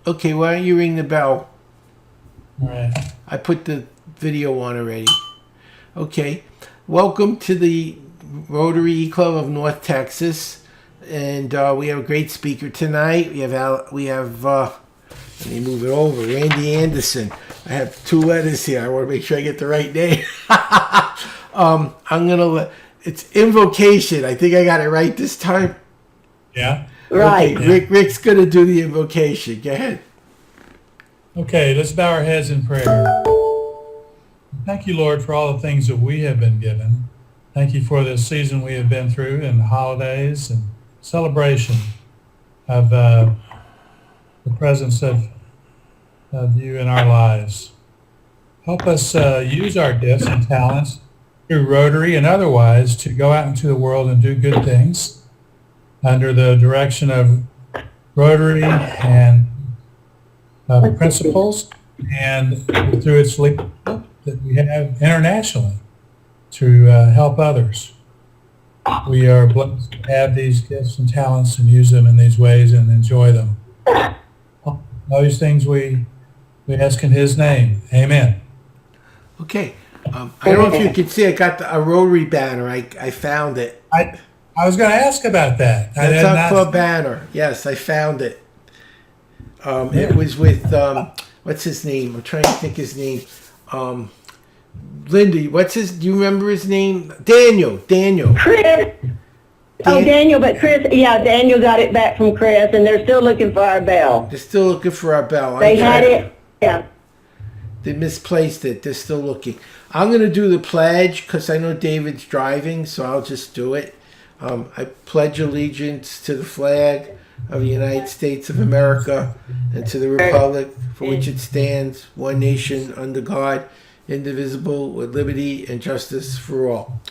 Okay, why don't you ring the bell? All right. I put the video on already. Okay. Welcome to the Rotary E Club of North Texas. And we have a great speaker tonight. Let me move it over, Randy Anderson. I have two letters here. I want to make sure I get the right name. It's invocation. I think I got it right this time. Yeah. Right. Okay, Rick's going to do the invocation. Go ahead. Okay, let's bow our heads in prayer. Thank you, Lord, for all the things that we have been given. Thank you for this season we have been through and the holidays and celebration of the presence of you in our lives. Help us use our gifts and talents through Rotary and otherwise to go out into the world and do good things under the direction of Rotary and principles and through its leadership that we have internationally to help others. We are blessed to have these gifts and talents and use them in these ways and enjoy them. All these things we ask in His name. Amen. Okay. I don't know if you can see, I got a Rotary banner. I found it. I was going to ask about that. That's our club banner. Yes, I found it. It was with, what's his name? I'm trying to think his name. Lindy, do you remember his name? Daniel. Chris. Daniel, but Daniel got it back from Chris, and they're still looking for our bell. They're still looking for our bell. They had it, yeah. They misplaced it. They're still looking. I'm going to do the pledge because I know David's driving, so I'll just do it. I pledge allegiance to the flag of the United States of America and to the republic for which it stands, one nation under God, indivisible, with liberty and justice for all.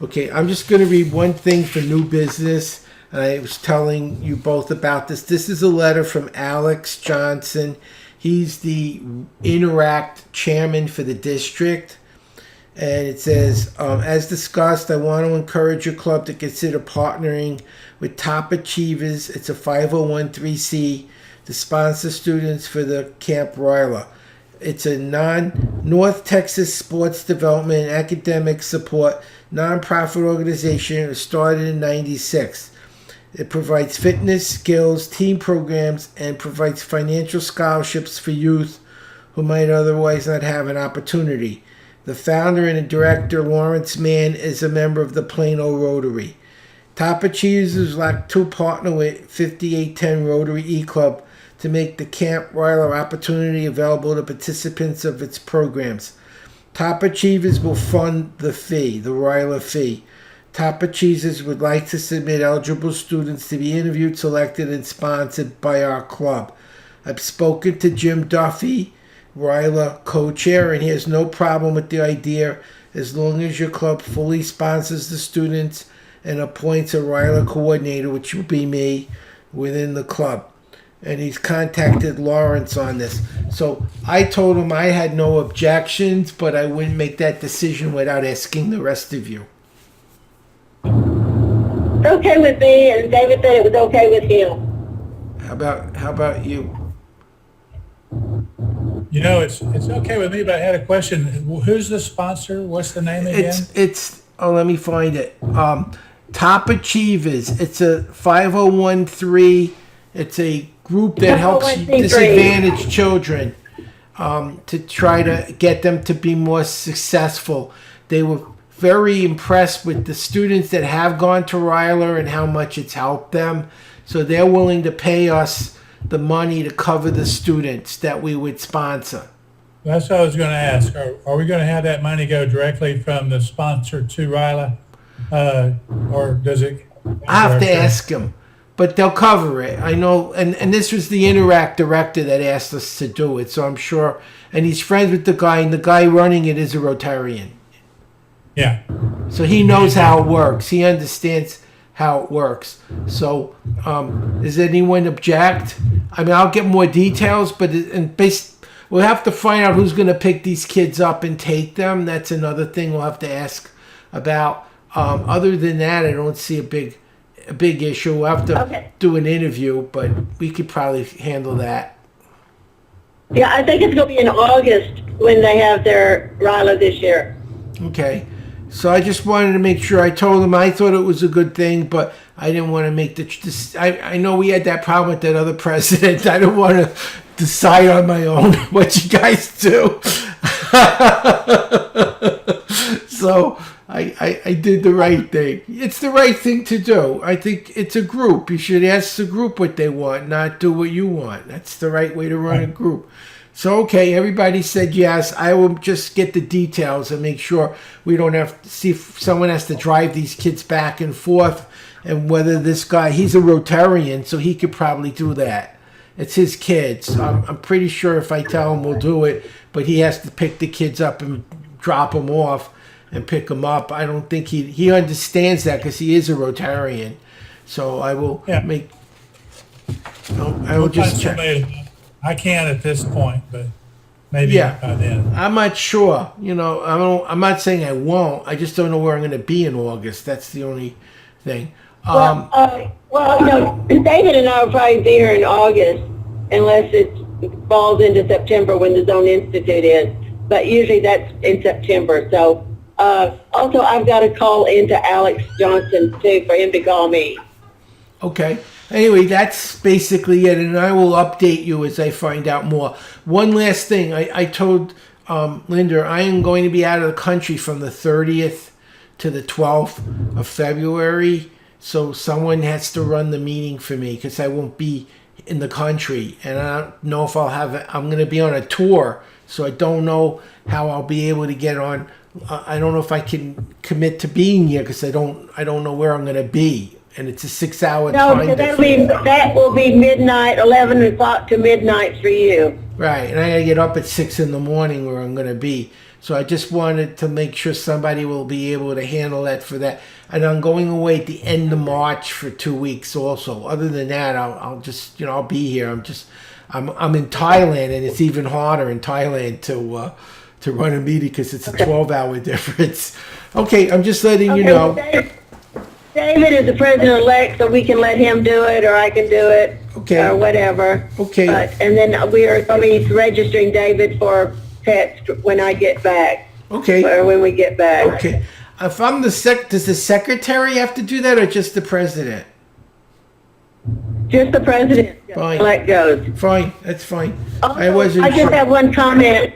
Okay, I'm just going to read one thing for new business. I was telling you both about this. This is a letter from Alex Johnson. He's the Interact chairman for the district. And it says, as discussed, I want to encourage your club to consider partnering with Top Achievers. It's a 501c to sponsor students for the Camp Ryla. It's a North Texas sports development and academic support nonprofit organization. It was started in '96. It provides fitness, skills, team programs, and provides financial scholarships for youth who might otherwise not have an opportunity. The founder and director, Lawrence Mann, is a member of the Plano Rotary. Top Achievers would like to partner with 5810 Rotary E-Club to make the Camp Ryla opportunity available to participants of its programs. Top Achievers will fund the Ryla fee. Top Achievers would like to submit eligible students to be interviewed, selected, and sponsored by our club. I've spoken to Jim Duffy, Ryla co-chair, and he has no problem with the idea as long as your club fully sponsors the students and appoints a Ryla coordinator, which will be me, within the club. And he's contacted Lawrence on this. So I told him I had no objections, but I wouldn't make that decision without asking the rest of you. It's okay with me, and David said it was okay with him. How about you? You know, it's okay with me, but I had a question. Who's the sponsor? What's the name again? Let me find it. Top Achievers. It's a 501(c)(3). It's a group that helps disadvantaged children to try to get them to be more successful. They were very impressed with the students that have gone to Ryla and how much it's helped them. So they're willing to pay us the money to cover the students that we would sponsor. That's what I was going to ask. Are we going to have that money go directly from the sponsor to Ryla? Or does it? I have to ask them, but they'll cover it. I know, and this was the Interact director that asked us to do it, so I'm sure. And he's friends with the guy, and the guy running it is a Rotarian. Yeah. So he knows how it works. He understands how it works. So, does anyone object? I mean, I'll get more details, but we'll have to find out who's going to pick these kids up and take them. That's another thing we'll have to ask about. Other than that, I don't see a big issue. We'll have to do an interview, but we could probably handle that. Yeah, I think it's going to be in August when they have their RILA this year. Okay. So I just wanted to make sure. I told him I thought it was a good thing, but I didn't want to make this. I know we had that problem with that other president. I don't want to decide on my own what you guys do. So I did the right thing. It's the right thing to do. I think it's a group. You should ask the group what they want, not do what you want. That's the right way to run a group. So, okay, everybody said yes. I will just get the details and make sure we don't have to see if someone has to drive these kids back and forth, and whether this guy, he's a Rotarian, so he could probably do that. It's his kids. I'm pretty sure if I tell him we'll do it, but he has to pick the kids up and drop them off and pick them up. I don't think he understands that because he is a Rotarian. So I will make, I will just check. I can't at this point, but maybe by then. I'm not sure. You know, I'm not saying I won't. I just don't know where I'm going to be in August. That's the only thing. Well, you know, David and I will probably be here in August unless it falls into September when the Zone Institute is. But usually that's in September. So also I've got to call into Alex Johnson too for him to call me. Okay. Anyway, that's basically it, and I will update you as I find out more. One last thing. I told Linda I am going to be out of the country from the 30th to the 12th of February, so someone has to run the meeting for me because I won't be in the country, and I don't know if I'll have it. I'm going to be on a tour, so I don't know how I'll be able to get on. I don't know if I can commit to being here because I don't know where I'm going to be. And it's a 6-hour time difference. That will be midnight, 11 o'clock to midnight for you. Right, and I gotta get up at 6 in the morning where I'm gonna be. So I just wanted to make sure somebody will be able to handle that for that. And I'm going away at the end of March for 2 weeks also. Other than that, I'll just, I'll be here. I'm in Thailand, and it's even harder in Thailand to run a meeting because it's a 12-hour difference. Okay, I'm just letting you know. David is the president-elect, so we can let him do it, or I can do it, or whatever. Okay. And then we are going to be registering David for text when I get back. Okay. Or when we get back. Okay. If I'm does the secretary have to do that, or just the president? Just the president. Fine. Elect goes. Fine. That's fine. Also, I just have one comment.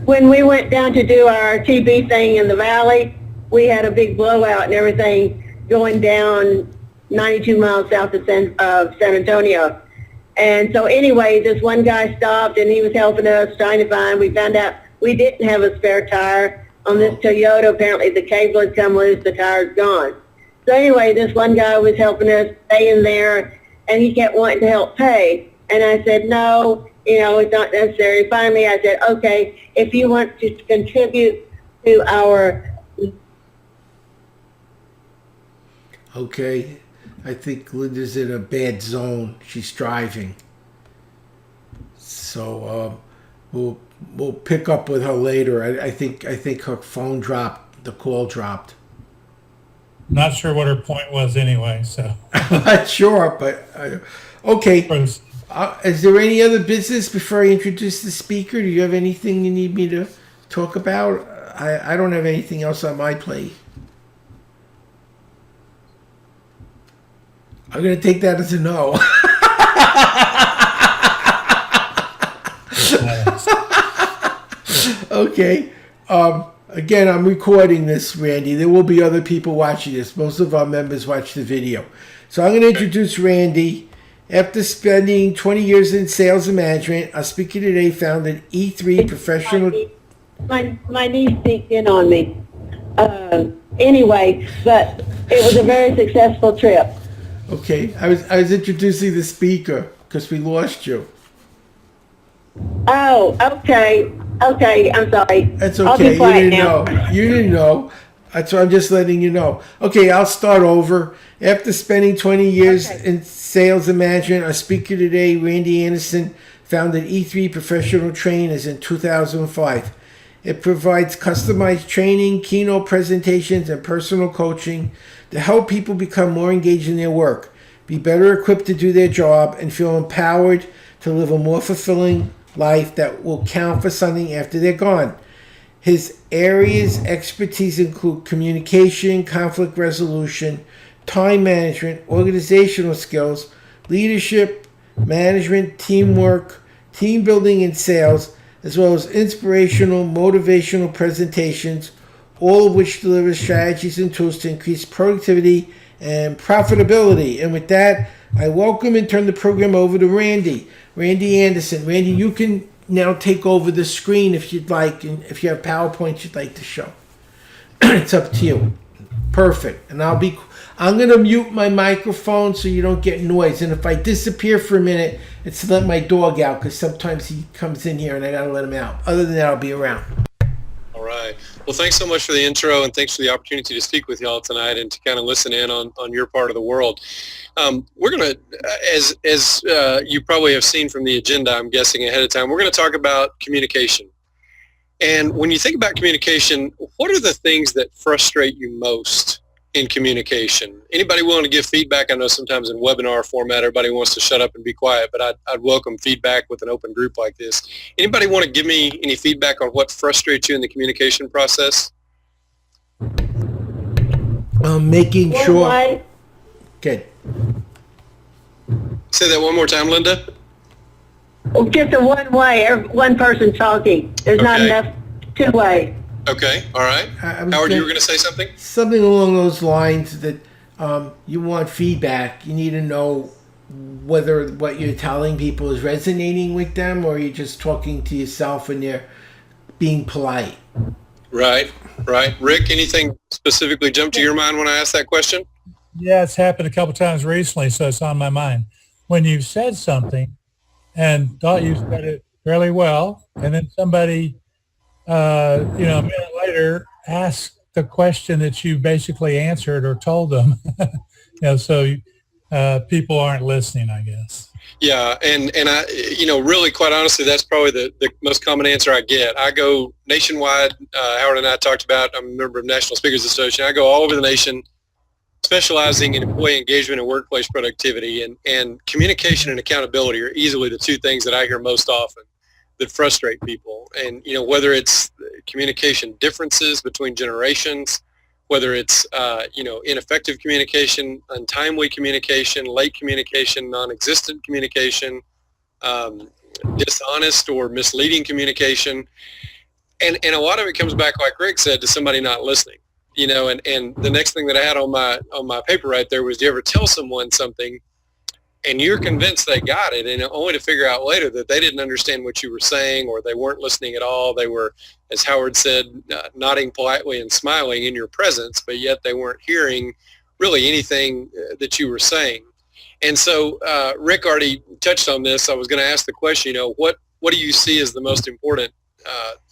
When we went down to do our TB thing in the valley, we had a big blowout and everything going down 92 miles south of San Antonio. And so anyway, this one guy stopped and he was helping us trying to find, we found out we didn't have a spare tire on this Toyota. Apparently the cable had come loose, the tire's gone. So anyway, this one guy was helping us stay in there and he kept wanting to help pay. And I said, no, it's not necessary. Finally, I said, okay, if you want to contribute to our... Okay, I think Linda's in a bad zone. She's driving, so we'll pick up with her later. I think her phone dropped. The call dropped. Not sure what her point was anyway. So I'm not sure, but okay. Is there any other business before I introduce the speaker? Do you have anything you need me to talk about? I don't have anything else on my plate. I'm going to take that as a no. Okay. Again, I'm recording this, Randy. There will be other people watching this. Most of our members watch the video. So I'm going to introduce Randy. After spending 20 years in sales and management, our speaker today founded E3 Professional... My niece sneaked in on me. Anyway, but it was a very successful trip. Okay, I was introducing the speaker because we lost you. Oh, okay, I'm sorry. That's I'll okay. be quiet You didn't now. know. You didn't know. That's why I'm just letting you know. Okay, I'll start over. After spending 20 years in sales and management, our speaker today, Randy Anderson, founded E3 Professional Trainers in 2005. It provides customized training, keynote presentations, and personal coaching to help people become more engaged in their work, be better equipped to do their job, and feel empowered to live a more fulfilling life that will count for something after they're gone. His areas expertise include communication, conflict resolution, time management, organizational skills, leadership, management, teamwork, team building, and sales, as well as inspirational, motivational presentations, all of which deliver strategies and tools to increase productivity and profitability. And with that, I welcome and turn the program over to Randy Anderson. Randy, you can now take over the screen if you'd like, and if you have PowerPoint you'd like to show. It's up to you. Perfect. And I'm going to mute my microphone so you don't get noise. And if I disappear for a minute, it's to let my dog out, because sometimes he comes in here and I got to let him out. Other than that, I'll be around. All right. Well, thanks so much for the intro, and thanks for the opportunity to speak with y'all tonight and to kind of listen in on your part of the world. We're going to, as you probably have seen from the agenda, I'm guessing ahead of time, we're going to talk about communication. And when you think about communication, what are the things that frustrate you most in communication? Anybody willing to give feedback? I know sometimes in webinar format, everybody wants to shut up and be quiet, but I'd welcome feedback with an open group like this. Anybody want to give me any feedback on what frustrates you in the communication process? Making sure. Good. Say that one more time, Linda. Just a one person talking. There's not Okay. enough two-way. Okay, all right. Howard, you were going to say something? Something along those lines, that you want feedback. You need to know whether what you're telling people is resonating with them, or you're just talking to yourself and you're being polite. Right. Rick, anything specifically jump to your mind when I asked that question? Yeah, it's happened a couple times recently, so it's on my mind. When you've said something and thought you said it fairly well, and then somebody, a minute later asks the question that you basically answered or told them, so people aren't listening, I guess. Yeah, and I, really quite honestly, that's probably the most common answer I get. I go nationwide. Howard and I talked about, I'm a member of National Speakers Association. I go all over the nation, specializing in employee engagement and workplace productivity, and communication and accountability are easily the two things that I hear most often that frustrate people. And, whether it's communication differences between generations, whether it's, ineffective communication, untimely communication, late communication, non-existent communication, dishonest or misleading communication. And a lot of it comes back, like Rick said, to somebody not listening. And the next thing that I had on my paper right there was, do you ever tell someone something and you're convinced they got it, and only to figure out later that they didn't understand what you were saying, or they weren't listening at all. They were, as Howard said, nodding politely and smiling in your presence, but yet they weren't hearing really anything that you were saying. And so Rick already touched on this. I was going to ask the question, what do you see as the most important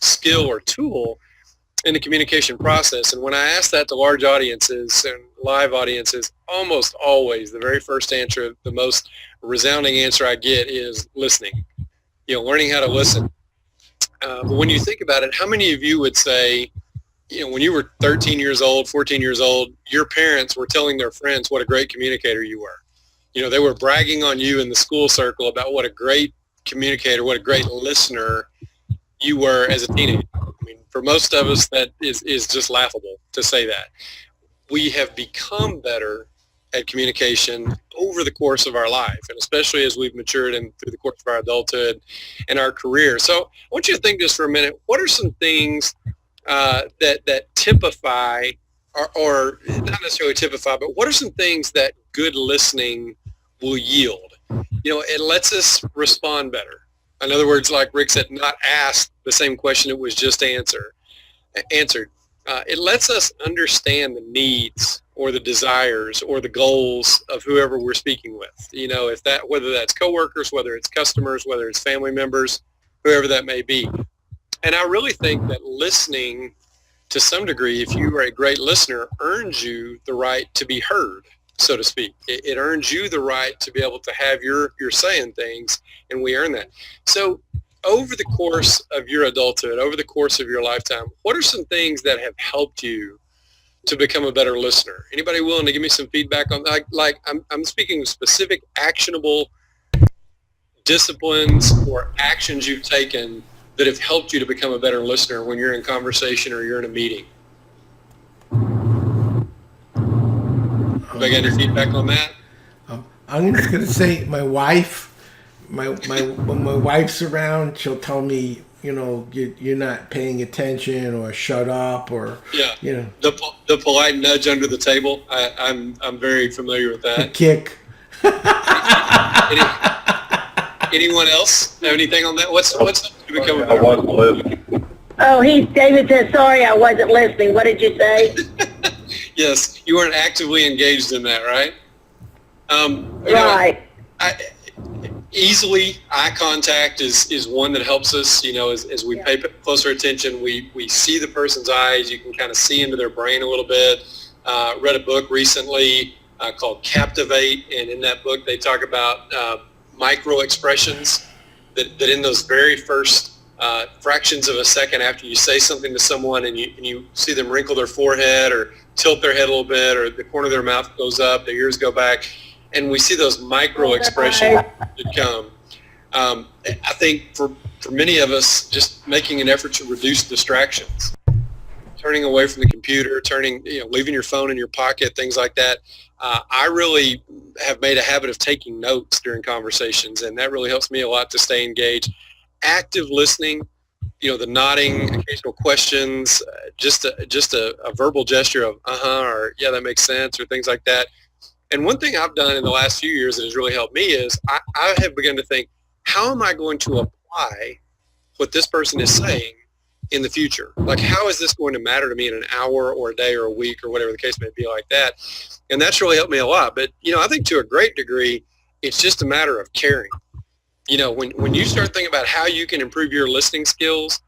skill or tool in the communication process? And when I ask that to large audiences and live audiences, almost always the very first answer, the most resounding answer I get is listening, learning how to listen. But when you think about it, how many of you would say, when you were 13 years old, 14 years old, your parents were telling their friends what a great communicator you were? They were bragging on you in the school circle about what a great communicator, what a great listener you were as a teenager. For most of us, that is just laughable to say that. We have become better at communication over the course of our life, and especially as we've matured and through the course of our adulthood and our career. So I want you to think just for a minute, what are some things that typify, or not necessarily typify, but what are some things that good listening will yield? It lets us respond better. In other words, like Rick said, not ask the same question it was just answered. It lets us understand the needs or the desires or the goals of whoever we're speaking with. Whether that's coworkers, whether it's customers, whether it's family members, whoever that may be. And I really think that listening, to some degree, if you are a great listener, earns you the right to be heard, so to speak. It earns you the right to be able to have your say in things, and we earn that. So over the course of your adulthood, over the course of your lifetime, what are some things that have helped you to become a better listener? Anybody willing to give me some feedback on that? Like I'm speaking of specific, actionable, disciplines or actions you've taken that have helped you to become a better listener when you're in conversation or you're in a meeting? Do I get any feedback on that? I'm just gonna say my wife. When my wife's around, she'll tell me, you're not paying attention, or shut up, or Yeah. The polite nudge under the table. I'm very familiar with a that. kick. Anyone else have anything on that? What's to become a I better? wasn't listening. Oh, David said, sorry, I wasn't listening. What did you say? Yes, you weren't actively engaged in that, right? Right. Easily eye contact is one that helps us, as we pay closer attention, we see the person's eyes. You can kind of see into their brain a little bit. Read a book recently called Captivate, and in that book they talk about micro expressions that in those very first fractions of a second after you say something to someone and you see them wrinkle their forehead or tilt their head a little bit, or the corner of their mouth goes up, their ears go back, and we see those micro expressions that come. I think for many of us, just making an effort to reduce distractions, turning away from the computer, leaving your phone in your pocket, things like that. I really have made a habit of taking notes during conversations, and that really helps me a lot to stay engaged. Active listening, the nodding, occasional questions, just a verbal gesture of or yeah, that makes sense, or things like that. And one thing I've done in the last few years that has really helped me is I have begun to think, how am I going to apply what this person is saying in the future? Like, how is this going to matter to me in an hour or a day or a week or whatever the case may be like that? And that's really helped me a lot. But, I think to a great degree, it's just a matter of caring. When you start thinking about how you can improve your listening skills,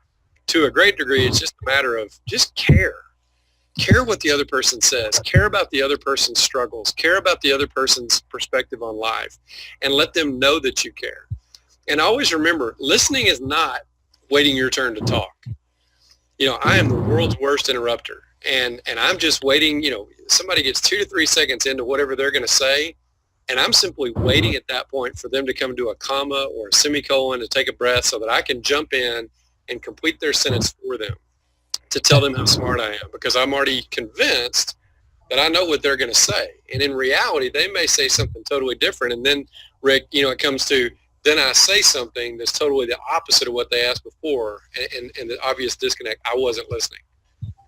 to a great degree, it's just a matter of just care. Care what the other person says. Care about the other person's struggles. Care about the other person's perspective on life, and let them know that you care. And always remember, listening is not waiting your turn to talk. I am the world's worst interrupter, and I'm just waiting. Somebody gets 2 to 3 seconds into whatever they're going to say, and I'm simply waiting at that point for them to come to a comma or a semicolon to take a breath so that I can jump in and complete their sentence for them, to tell them how smart I am, because I'm already convinced that I know what they're going to say. And in reality, they may say something totally different. And then, Rick, it comes to, then I say something that's totally the opposite of what they asked before, and the obvious disconnect. I wasn't listening.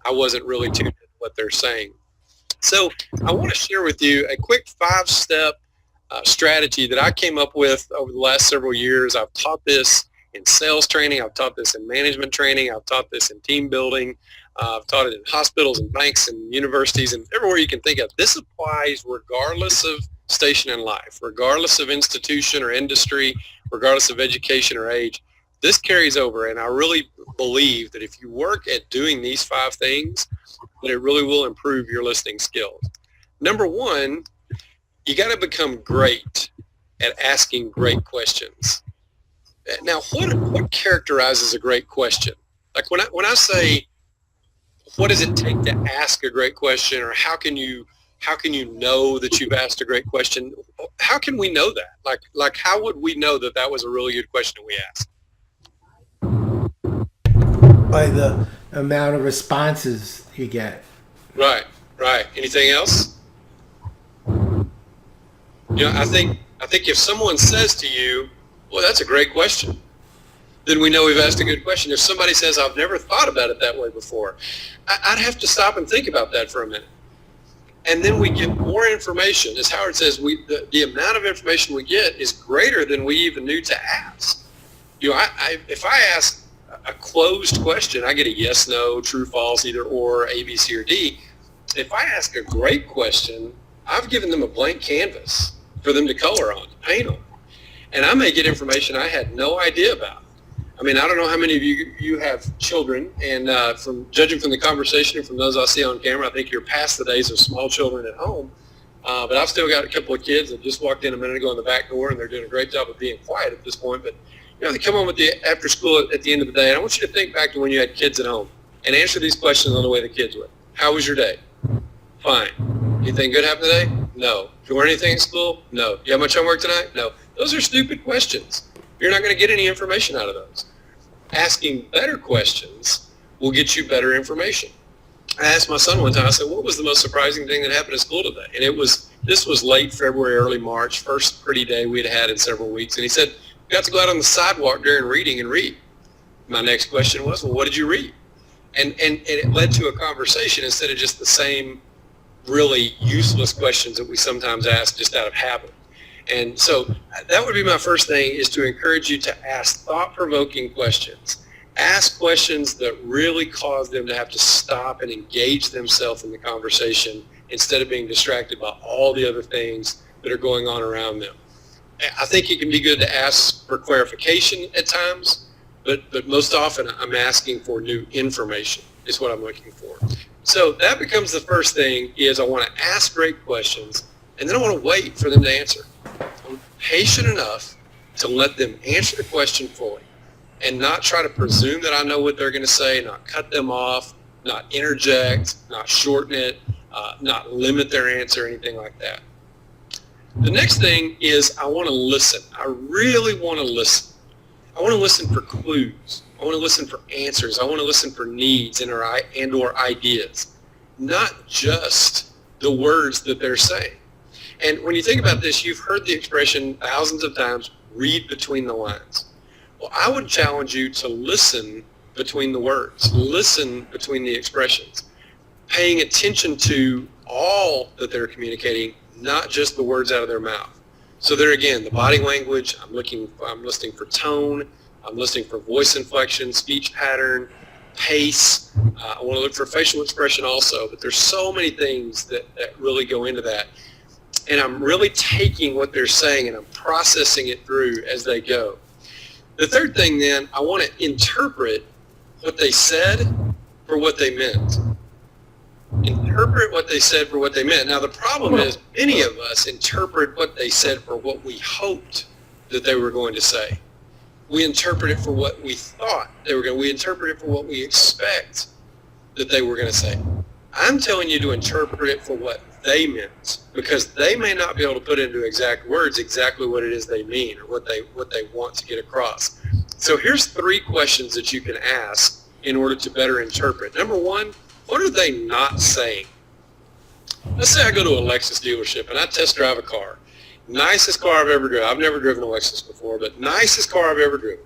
I wasn't really tuned into what they're saying. So I want to share with you a quick 5-step strategy that I came up with over the last several years. I've taught this in sales training. I've taught this in management training. I've taught this in team building. I've taught it in hospitals and banks and universities and everywhere you can think of. This applies regardless of station in life, regardless of institution or industry, regardless of education or age. This carries over, and I really believe that if you work at doing these 5 things, that it really will improve your listening skills. Number 1, you got to become great at asking great questions. Now, what characterizes a great question? Like when I say, what does it take to ask a great question, or how can you know that you've asked a great question? How can we know that? Like how would we know that that was a really good question we asked? By the amount of responses you get. Right. Anything else? I think if someone says to you, well, that's a great question, then we know we've asked a good question. If somebody says, I've never thought about it that way before, I'd have to stop and think about that for a minute. And then we get more information. As Howard says, the amount of information we get is greater than we even knew to ask. If I ask a closed question, I get a yes, no, true, false, either or, A, B, C, or D. If I ask a great question, I've given them a blank canvas for them to color on, to paint on. And I may get information I had no idea about. I mean, I don't know how many of you have children, and from judging from the conversation and from those I see on camera, I think you're past the days of small children at home. But I've still got a couple of kids that just walked in a minute ago in the back door, and they're doing a great job of being quiet at this point. But they come home after school at the end of the day, and I want you to think back to when you had kids at home and answer these questions on the way the kids would. How was your day? Fine. Anything good happened today? No. Did you learn anything at school? No. You have much homework tonight? No. Those are stupid questions. You're not going to get any information out of those. Asking better questions will get you better information. I asked my son one time, I said, what was the most surprising thing that happened at school today? And this was late February, early March, first pretty day we'd had in several weeks. And he said, got to go out on the sidewalk during reading and read. My next question was, well, what did you read? And it led to a conversation instead of just the same really useless questions that we sometimes ask just out of habit. And so that would be my first thing, is to encourage you to ask thought-provoking questions. Ask questions that really cause them to have to stop and engage themselves in the conversation instead of being distracted by all the other things that are going on around them. I think it can be good to ask for clarification at times, but most often I'm asking for new information is what I'm looking for. So that becomes the first thing, is I want to ask great questions, and then I want to wait for them to answer. I'm patient enough to let them answer the question fully and not try to presume that I know what they're going to say, not cut them off, not interject, not shorten it, not limit their answer, anything like that. The next thing is I want to listen. I really want to listen. I want to listen for clues. I want to listen for answers. I want to listen for needs and or ideas, not just the words that they're saying. And when you think about this, you've heard the expression thousands of times, read between the lines. Well, I would challenge you to listen between the words, listen between the expressions, paying attention to all that they're communicating, not just the words out of their mouth. So there again, the body language, I'm listening for tone, I'm listening for voice inflection, speech pattern, pace. I want to look for facial expression also, but there's so many things that really go into that. And I'm really taking what they're saying and I'm processing it through as they go. The third thing then, I want to interpret what they said for what they meant. Interpret what they said for what they meant. Now the problem is many of us interpret what they said for what we hoped that they were going to say. We interpret it for what we thought they were going to. We interpret it for what we expect that they were going to say. I'm telling you to interpret it for what they meant, because they may not be able to put into exact words exactly what it is they mean or what they want to get across. So here's 3 questions that you can ask in order to better interpret. Number 1, what are they not saying? Let's say I go to a Lexus dealership and I test drive a car. Nicest car I've ever driven. I've never driven a Lexus before, but nicest car I've ever driven.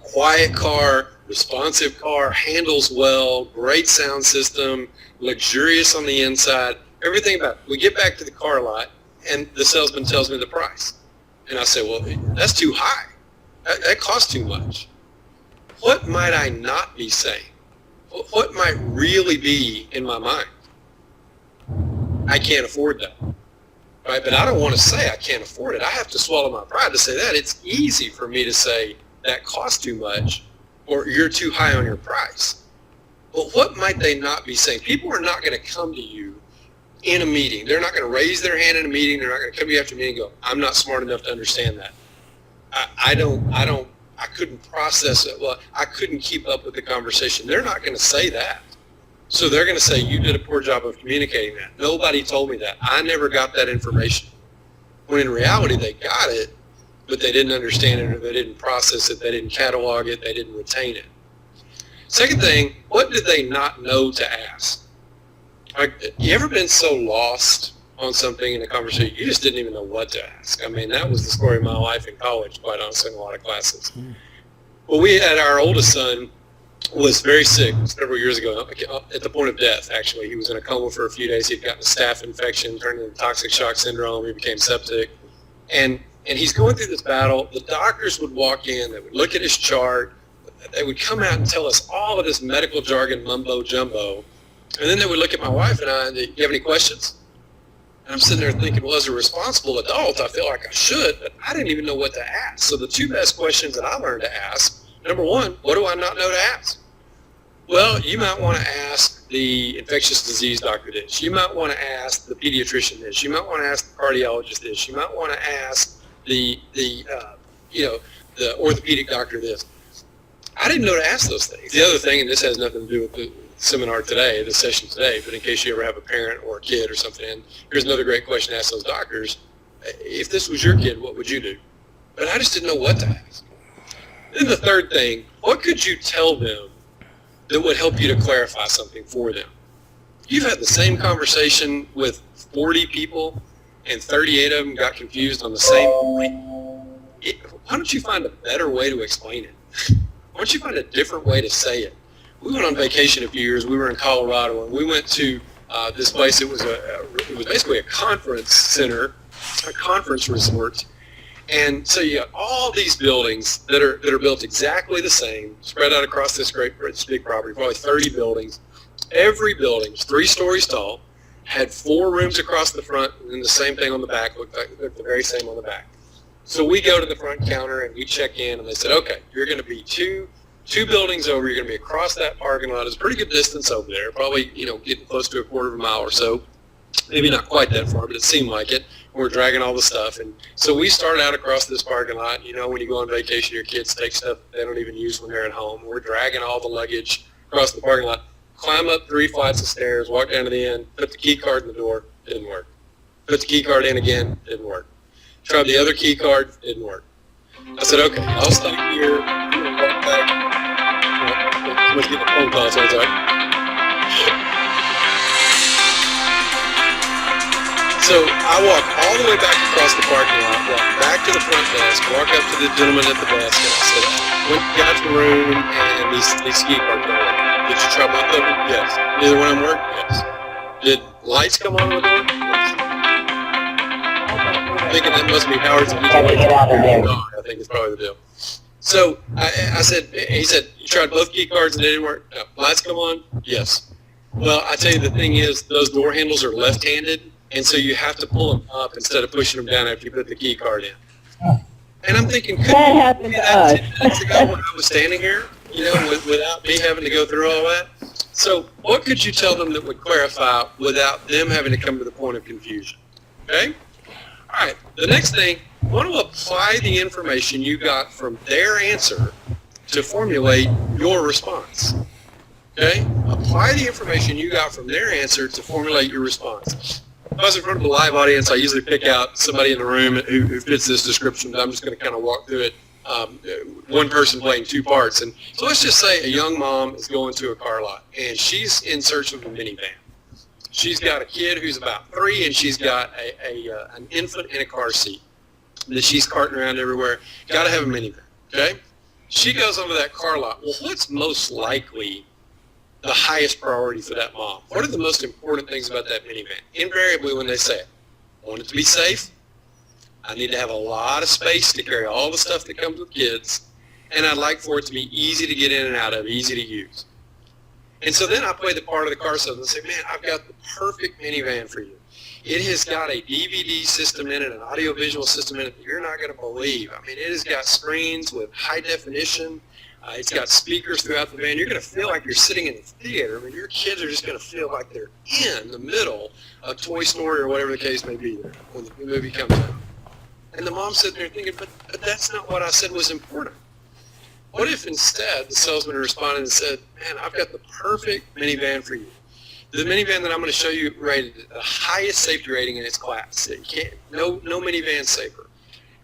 Quiet car, responsive car, handles well, great sound system, luxurious on the inside, everything about it. We get back to the car lot and the salesman tells me the price. And I say, well, that's too high. That costs too much. What might I not be saying? What might really be in my mind? I can't afford that. Right? But I don't want to say I can't afford it. I have to swallow my pride to say that. It's easy for me to say that costs too much or you're too high on your price. But what might they not be saying? People are not going to come to you in a meeting. They're not going to raise their hand in a meeting. They're not going to come to you after a meeting and go, I'm not smart enough to understand that. I couldn't process it. Well, I couldn't keep up with the conversation. They're not going to say that. So they're going to say, you did a poor job of communicating that. Nobody told me that. I never got that information. When in reality, they got it, but they didn't understand it, or they didn't process it, they didn't catalog it, they didn't retain it. Second thing, what did they not know to ask? Like, you ever been so lost on something in a conversation, you just didn't even know what to ask? I mean, that was the story of my life in college, quite honestly, in a lot of classes. Well, we had our oldest son was very sick several years ago, at the point of death, actually. He was in a coma for a few days. He'd gotten a staph infection, turned into toxic shock syndrome. He became septic. And he's going through this battle. The doctors would walk in. They would look at his chart. They would come out and tell us all of this medical jargon mumbo jumbo. And then they would look at my wife and I, and do you have any questions? And I'm sitting there thinking, well, as a responsible adult, I feel like I should, but I didn't even know what to ask. So the 2 best questions that I learned to ask, number 1, what do I not know to ask? Well, you might want to ask the infectious disease doctor this. You might want to ask the pediatrician this. You might want to ask the cardiologist this. You might want to ask the orthopedic doctor this. I didn't know to ask those things. The other thing, and this has nothing to do with the seminar today, the session today, but in case you ever have a parent or a kid or something, and here's another great question to ask those doctors. If this was your kid, what would you do? but I just didn't know what to ask. Then the third thing, what could you tell them that would help you to clarify something for them? You've had the same conversation with 40 people and 38 of them got confused on the same point. Why don't you find a better way to explain it? Why don't you find a different way to say it? We went on vacation a few years. We were in Colorado, and we went to this place. It was basically a conference center, a conference resort. And so you got all these buildings that are built exactly the same, spread out across this big property, probably 30 buildings. Every building was 3 stories tall, had 4 rooms across the front, and then the same thing on the back, looked the very same on the back. So we go to the front counter and we check in, and they said, okay, you're going to be two buildings over. You're going to be across that parking lot. It's a pretty good distance over there, probably, getting close to a quarter of a mile or so. Maybe not quite that far, but it seemed like it. We're dragging all the stuff. And so we started out across this parking lot. When you go on vacation, your kids take stuff they don't even use when they're at home. We're dragging all the luggage across the parking lot, climb up 3 flights of stairs, walk down to the end, put the key card in the door, didn't work. Put the key card in again, didn't work. Tried the other key card, didn't work. I said, okay, I'll stay here, walk back. Somebody's getting a phone call, so I was like. So I walk all the way back across the parking lot, walk back to the front desk, walk up to the gentleman at the desk, and I said, went got to the room, and these key cards don't work. Did you try both of them? Yes. Neither one of them worked? Yes. Did lights come on with them? Yes. I'm thinking that must be Howard's. I think it's probably the deal. So he said, you tried both key cards and they didn't work? No. Lights come on? Yes. Well, I tell you, the thing is, those door handles are left-handed, and so you have to pull them up instead of pushing them down after you put the key card in. And I'm thinking, could That happened to us. 10 minutes ago when I was standing here, without me having to go through all that? So what could you tell them that would clarify without them having to come to the point of confusion? Okay? All right, the next thing, I want to apply the information you got from their answer to formulate your response. Okay? Apply the information you got from their answer to formulate your response. If I was in front of a live audience, I usually pick out somebody in the room who fits this description, but I'm just going to kind of walk through it. One person playing 2 parts. And so let's just say a young mom is going to a car lot, and she's in search of a minivan. She's got a kid who's about 3, and she's got an infant in a car seat that she's carting around everywhere. Got to have a minivan, okay? She goes over that car lot. Well, what's most likely the highest priority for that mom? What are the most important things about that minivan? Invariably, when they say it, I want it to be safe. I need to have a lot of space to carry all the stuff that comes with kids, and I'd like for it to be easy to get in and out of, easy to use. And so then I play the part of the car salesman and say, man, I've got the perfect minivan for you. It has got a DVD system in it, an audiovisual system in it that you're not going to believe. I mean, it has got screens with high definition. It's got speakers throughout the van. You're going to feel like you're sitting in the theater. I mean, your kids are just going to feel like they're in the middle of Toy Story or whatever the case may be there when the movie comes out. And the mom's sitting there thinking, but that's not what I said was important. What if instead the salesman responded and said, man, I've got the perfect minivan for you. The minivan that I'm going to show you rated the highest safety rating in its class. No minivan safer.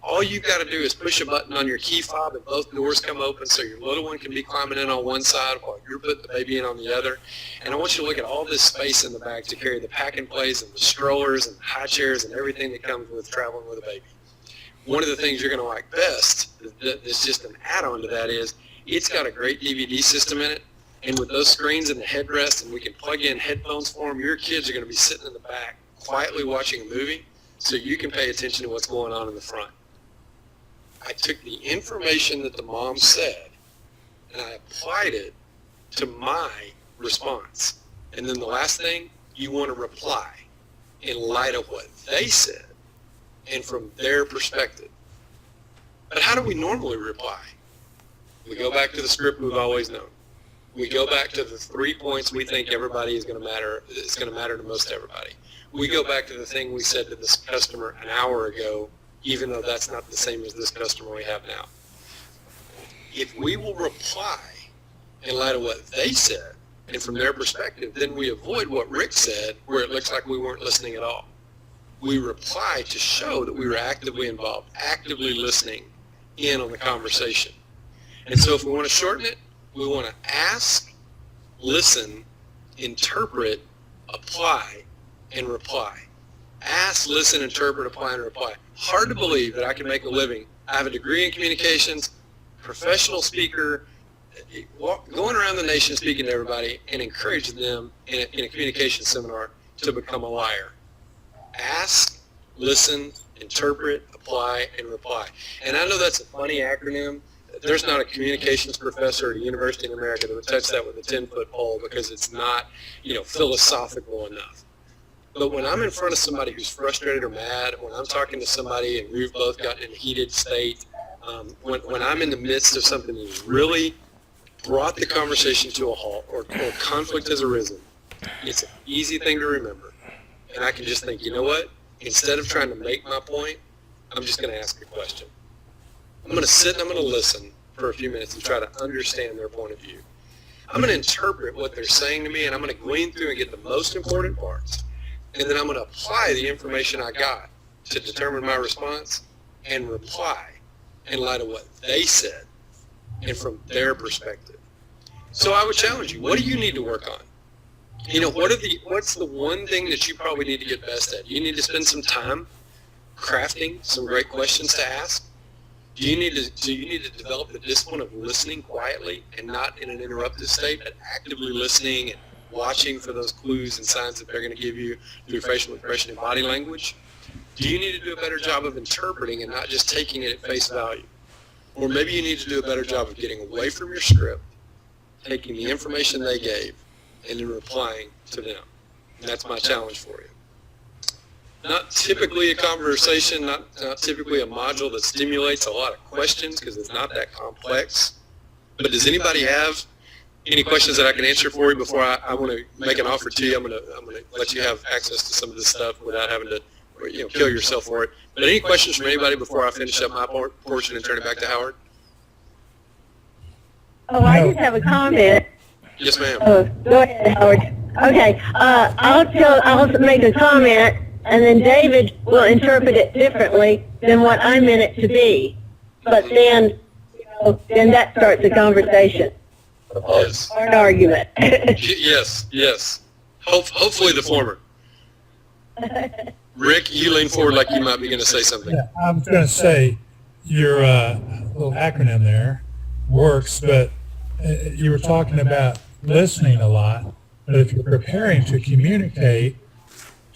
All you've got to do is push a button on your key fob and both doors come open so your little one can be climbing in on one side while you're putting the baby in on the other. And I want you to look at all this space in the back to carry the pack and plays and the strollers and the high chairs and everything that comes with traveling with a baby. One of the things you're going to like best, that's just an add-on to that, is it's got a great DVD system in it. And with those screens and the headrest, and we can plug in headphones for them, your kids are going to be sitting in the back quietly watching a movie so you can pay attention to what's going on in the front. I took the information that the mom said and I applied it to my response. And then the last thing, you want to reply in light of what they said and from their perspective. But how do we normally reply? We go back to the script we've always known. We go back to the 3 points we think everybody is going to matter to most everybody. We go back to the thing we said to this customer an hour ago, even though that's not the same as this customer we have now. If we will reply in light of what they said and from their perspective, then we avoid what Rick said where it looks like we weren't listening at all. We reply to show that we were actively involved, actively listening, in on the conversation. And so if we want to shorten it, we want to ask, listen, interpret, apply, and reply. Ask, listen, interpret, apply, and reply. Hard to believe that I can make a living. I have a degree in communications, professional speaker, going around the nation speaking to everybody and encouraging them in a communication seminar to become a liar. Ask, listen, interpret, apply, and reply. And I know that's a funny acronym. There's not a communications professor at a university in America that would touch that with a 10-foot pole because it's not, philosophical enough. But when I'm in front of somebody who's frustrated or mad, when I'm talking to somebody and we've both gotten in a heated state, when I'm in the midst of something that's really brought the conversation to a halt or conflict has arisen, it's an easy thing to remember. And I can just think, you know what? Instead of trying to make my point, I'm just going to ask a question. I'm going to sit and I'm going to listen for a few minutes and try to understand their point of view. I'm going to interpret what they're saying to me, and I'm going to glean through and get the most important parts. And then I'm going to apply the information I got to determine my response and reply in light of what they said and from their perspective. So I would challenge you, what do you need to work on? What's the one thing that you probably need to get best at? You need to spend some time crafting some great questions to ask. Do you need to develop the discipline of listening quietly and not in an interruptive state, but actively listening and watching for those clues and signs that they're going to give you through facial expression and body language? Do you need to do a better job of interpreting and not just taking it at face value? Or maybe you need to do a better job of getting away from your script, taking the information they gave, and then replying to them. And that's my challenge for you. Not typically a conversation, not typically a module that stimulates a lot of questions because it's not that complex. But does anybody have any questions that I can answer for you before I want to make an offer to you? I'm going to let you have access to some of this stuff without having to kill yourself for it. But any questions from anybody before I finish up my portion and turn it back to Howard? Oh, I just have a comment. Yes, ma'am. Oh, go ahead, Howard. Okay, I'll make a comment, and then David will interpret it differently than what I meant it to be. But then that starts a conversation. Yes. Or an argument. Yes. Hopefully the former. Rick, you lean forward like you might be going to say something. Yeah, I was going to say your little acronym there works, but you were talking about listening a lot. But if you're preparing to communicate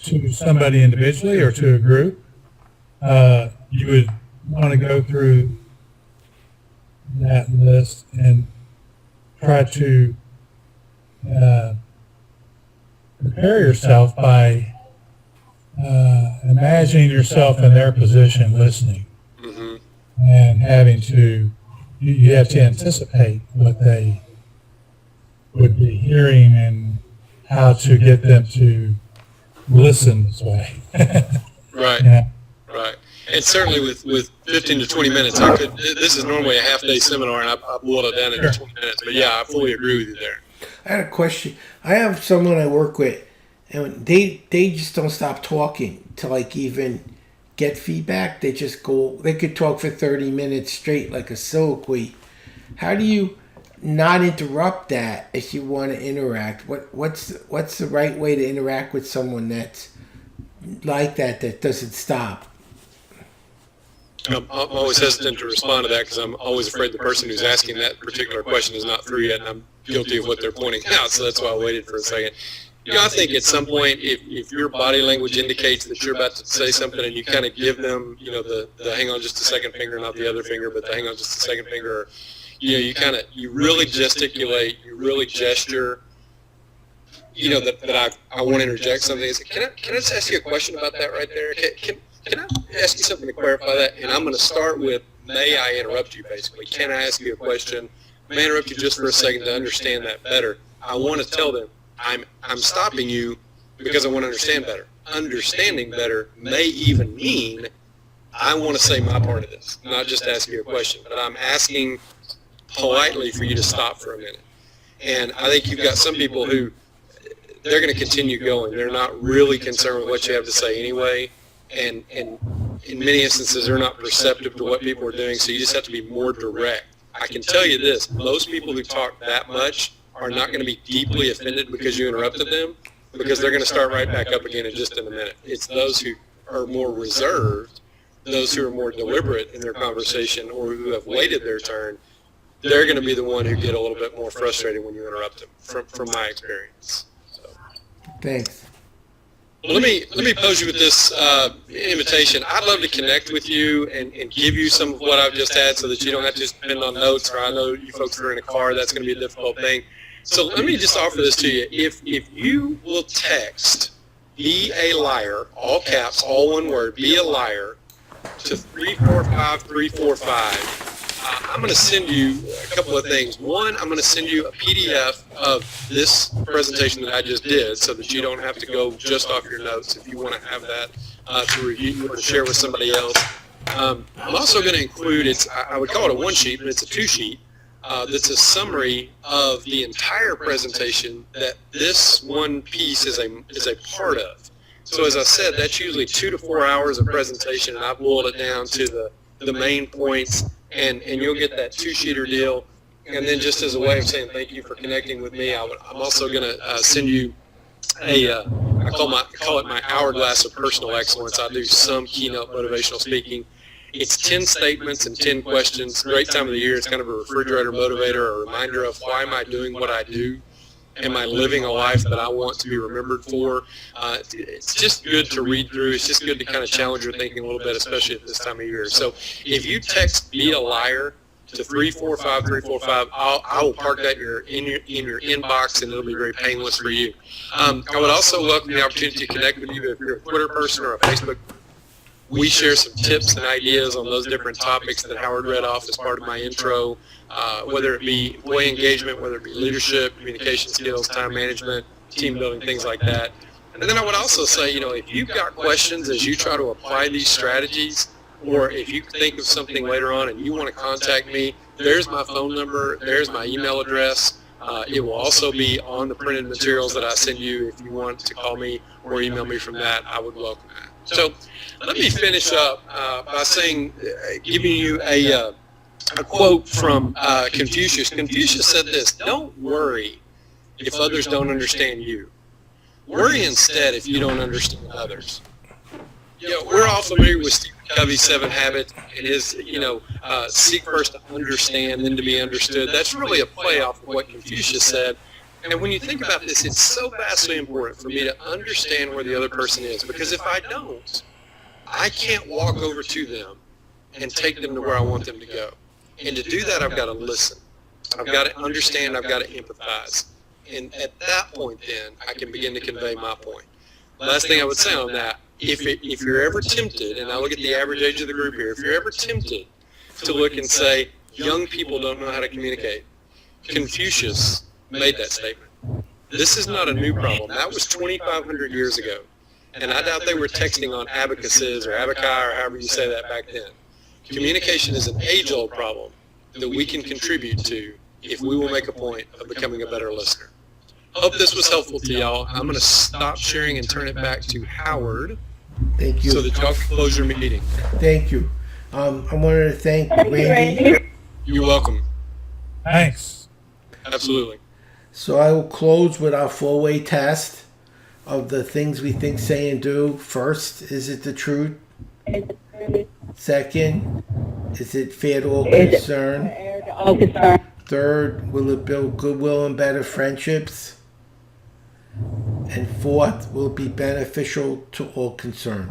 to somebody individually or to a group, you would want to go through that list and try to prepare yourself by imagining yourself in their position listening. Mm-hmm. And having to, you have to anticipate what they would be hearing and how to get them to listen this way. Right. Yeah. Right. And certainly with 15 to 20 minutes, this is normally a half-day seminar, and I boiled it down into 20 minutes. But yeah, I fully agree with you there. I had a question. I have someone I work with, and they just don't stop talking to even get feedback. They just go. They could talk for 30 minutes straight like a soliloquy. How do you not interrupt that if you want to interact? What's the right way to interact with someone that's like that doesn't stop? I'm always hesitant to respond to that because I'm always afraid the person who's asking that particular question is not through yet, and I'm guilty of what they're pointing out, so that's why I waited for a second. I think at some point, if your body language indicates that you're about to say something and you kind of give them, the hang on just a second finger, not the other finger, but the hang on just a second finger, you really gesticulate, you really gesture, that I want to interject something. Can I just ask you a question about that right there? Can I ask you something to clarify that? And I'm going to start with, may I interrupt you, basically. Can I ask you a question? May I interrupt you just for a second to understand that better? I want to tell them, I'm stopping you because I want to understand better. Understanding better may even mean I want to say my part of this, not just ask you a question, but I'm asking politely for you to stop for a minute. And I think you've got some people who, they're going to continue going. They're not really concerned with what you have to say anyway. And in many instances, they're not perceptive to what people are doing, so you just have to be more direct. I can tell you this, most people who talk that much are not going to be deeply offended because you interrupted them, because they're going to start right back up again in just in a minute. It's those who are more reserved, those who are more deliberate in their conversation, or who have waited their turn, they're going to be the one who get a little bit more frustrated when you interrupt them, from my experience. So. Thanks. Let me pose you with this invitation. I'd love to connect with you and give you some of what I've just had so that you don't have to just depend on notes, or I know you folks are in a car, that's going to be a difficult thing. So let me just offer this to you. If you will text "be a liar," all caps, all one word, "be a liar," to 345345, I'm going to send you a couple of things. One, I'm going to send you a PDF of this presentation that I just did so that you don't have to go just off your notes if you want to have that to review or to share with somebody else. I'm also going to include, I would call it a one sheet, but it's a two sheet, that's a summary of the entire presentation that this one piece is a part of. So as I said, that's usually 2 to 4 hours of presentation, and I've boiled it down to the main points. And you'll get that two-sheeter deal. And then just as a way of saying thank you for connecting with me, I'm also going to send you I call it my hourglass of personal excellence. I do some keynote motivational speaking. It's 10 statements and 10 questions. Great time of the year. It's kind of a refrigerator motivator, a reminder of why am I doing what I do? Am I living a life that I want to be remembered for? It's just good to read through. It's just good to kind of challenge your thinking a little bit, especially at this time of year. So if you text "be a liar" to 345345, I will park that in your inbox, and it'll be very painless for you. I would also welcome the opportunity to connect with you if you're a Twitter person or a Facebook. We share some tips and ideas on those different topics that Howard read off as part of my intro, whether it be employee engagement, whether it be leadership, communication skills, time management, team building, things like that. And then I would also say, if you've got questions as you try to apply these strategies, or if you think of something later on and you want to contact me, there's my phone number, there's my email address. It will also be on the printed materials that I send you. If you want to call me or email me from that, I would welcome that. So let me finish up by giving you a quote from Confucius. Confucius said this: "Don't worry if others don't understand you. Worry instead if you don't understand others." We're all familiar with Stephen Covey's 7 Habits. It is, seek first to understand, then to be understood. That's really a play off of what Confucius said. And when you think about this, it's so vastly important for me to understand where the other person is, because if I don't, I can't walk over to them and take them to where I want them to go. And to do that, I've got to listen. I've got to understand. I've got to empathize. And at that point, then, I can begin to convey my point. Last thing I would say on that, if you're ever tempted, and I look at the average age of the group here, if you're ever tempted to look and say, young people don't know how to communicate, Confucius made that statement. This is not a new problem. That was 2,500 years ago. And I doubt they were texting on abacuses or abaci or however you say that back then. Communication is an age-old problem that we can contribute to if we will make a point of becoming a better listener. Hope this was helpful to y'all. I'm going to stop sharing and turn it back to Howard. Thank you. So that y'all can close your meeting. Thank you. I wanted to thank Randy. You're welcome. Thanks. Absolutely. So I will close with our 4-way test of the things we think, say, and do. First, is it the truth? Second, is it fair to all concerned? Third, will it build goodwill and better friendships? And fourth, will it be beneficial to all concerned?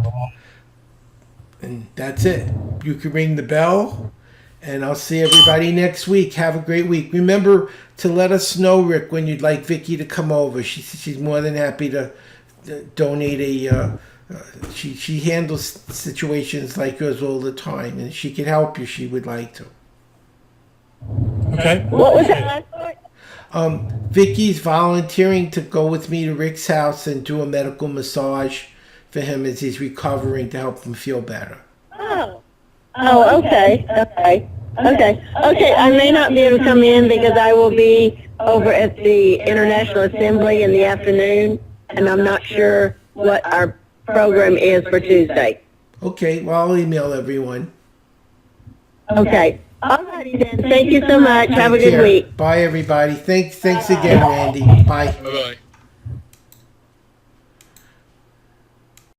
And that's it. You can ring the bell, and I'll see everybody next week. Have a great week. Remember to let us know, Rick, when you'd like Vicki to come over. She's more than happy to donate she handles situations like yours all the time, and she can help you. She would like to. Okay. What was that last part? Vicky's volunteering to go with me to Rick's house and do a medical massage for him as he's recovering to help him feel better. Oh, okay. I may not be able to come in because I will be over at the International Assembly in the afternoon, and I'm not sure what our program is for Tuesday. Okay, well, I'll email everyone. Okay. All righty then. Thank you so much. Have a Take good care. week. Bye, everybody. Thanks again, Randy. Bye. Bye bye.